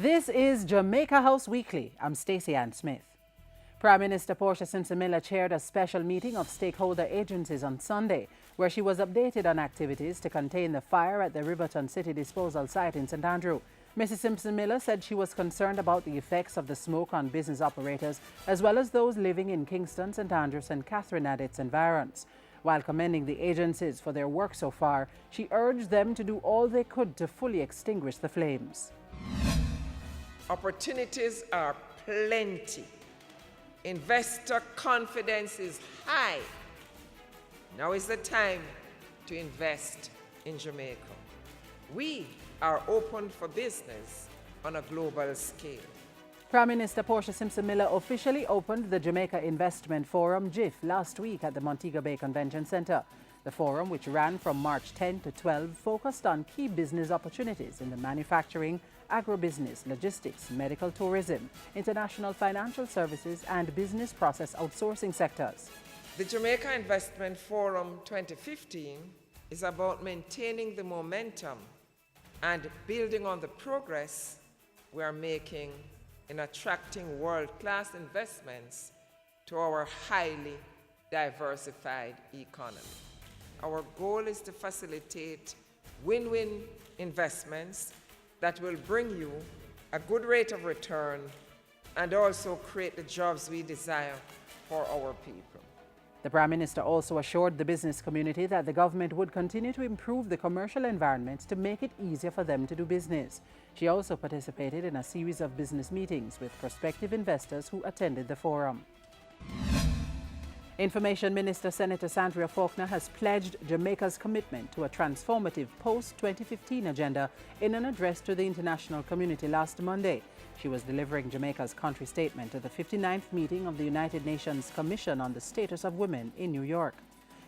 This is Jamaica House Weekly. I'm Stacey Ann Smith. Prime Minister Portia Simpson-Miller chaired a special meeting of stakeholder agencies on Sunday, where she was updated on activities to contain the fire at the Riverton City Disposal Site in St. Andrew. Mrs. Simpson-Miller said she was concerned about the effects of the smoke on business operators, as well as those living in Kingston, St. Andrews and Catherine and its environs. While commending the agencies for their work so far, she urged them to do all they could to fully extinguish the flames. Opportunities are plenty. Investor confidence is high. Now is the time to invest in Jamaica. We are open for business on a global scale. Prime Minister Portia Simpson-Miller officially opened the Jamaica Investment Forum, JIF, last week at the Montego Bay Convention Center. The forum, which ran from March 10 to 12, focused on key business opportunities in the manufacturing, agribusiness, logistics, medical tourism, international financial services, and business process outsourcing sectors. The Jamaica Investment Forum 2015 is about maintaining the momentum and building on the progress we are making in attracting world-class investments to our highly diversified economy. Our goal is to facilitate win-win investments that will bring you a good rate of return and also create the jobs we desire for our people. The Prime Minister also assured the business community that the government would continue to improve the commercial environment to make it easier for them to do business. She also participated in a series of business meetings with prospective investors who attended the forum. Information Minister Senator Sandria Faulkner has pledged Jamaica's commitment to a transformative post-2015 agenda in an address to the international community last Monday. She was delivering Jamaica's country statement at the 59th meeting of the United Nations Commission on the Status of Women in New York.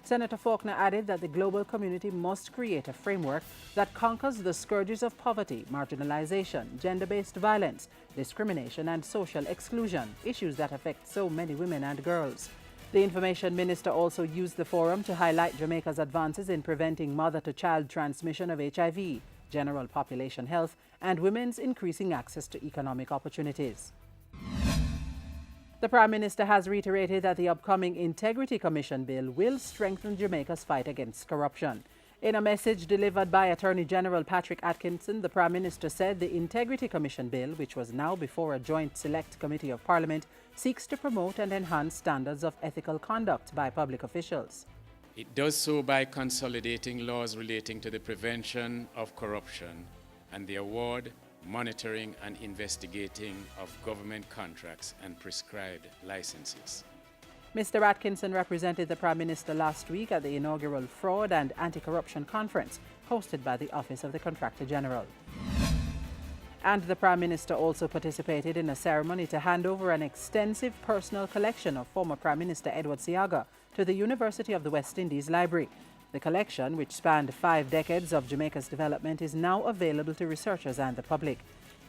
Senator Faulkner added that the global community must create a framework that conquers the scourges of poverty, marginalization, gender-based violence, discrimination, and social exclusion, issues that affect so many women and girls. The Information Minister also used the forum to highlight Jamaica's advances in preventing mother-to-child transmission of HIV, general population health, and women's increasing access to economic opportunities. The Prime Minister has reiterated that the upcoming Integrity Commission bill will strengthen Jamaica's fight against corruption. In a message delivered by Attorney General Patrick Atkinson, the Prime Minister said the Integrity Commission bill, which was now before a joint select committee of Parliament, seeks to promote and enhance standards of ethical conduct by public officials. It does so by consolidating laws relating to the prevention of corruption and the award, monitoring and investigating of government contracts and prescribed licenses. Mr. Atkinson represented the Prime Minister last week at the inaugural Fraud and Anti-Corruption Conference hosted by the Office of the Contractor General. And the Prime Minister also participated in a ceremony to hand over an extensive personal collection of former Prime Minister Edward Seaga to the University of the West Indies Library. The collection, which spanned 5 decades of Jamaica's development, is now available to researchers and the public.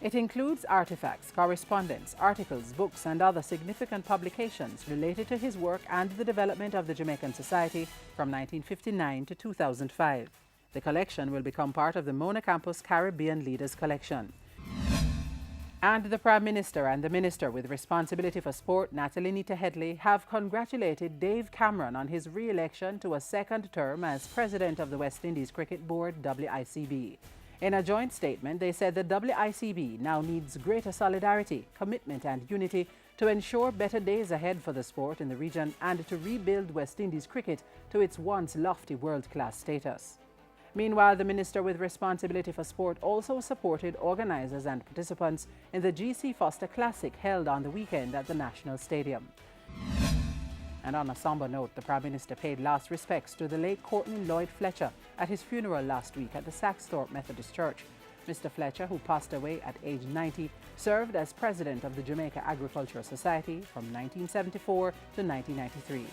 It includes artifacts, correspondence, articles, books, and other significant publications related to his work and the development of the Jamaican society from 1959 to 2005. The collection will become part of the Mona Campus Caribbean Leaders Collection. And the Prime Minister and the Minister with responsibility for sport, Natalie Nita Headley, have congratulated Dave Cameron on his re-election to a second term as President of the West Indies Cricket Board, WICB. In a joint statement, they said the WICB now needs greater solidarity, commitment and unity to ensure better days ahead for the sport in the region and to rebuild West Indies cricket to its once lofty world-class status. Meanwhile, the Minister with responsibility for sport also supported organisers and participants in the G.C. Foster Classic held on the weekend at the National Stadium. And on a somber note, the Prime Minister paid last respects to the late Courtney Lloyd Fletcher at his funeral last week at the Saxthorpe Methodist Church. Mr. Fletcher, who passed away at age 90, served as President of the Jamaica Agricultural Society from 1974 to 1993.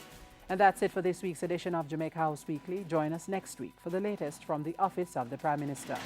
And that's it for this week's edition of Jamaica House Weekly. Join us next week for the latest from the Office of the Prime Minister.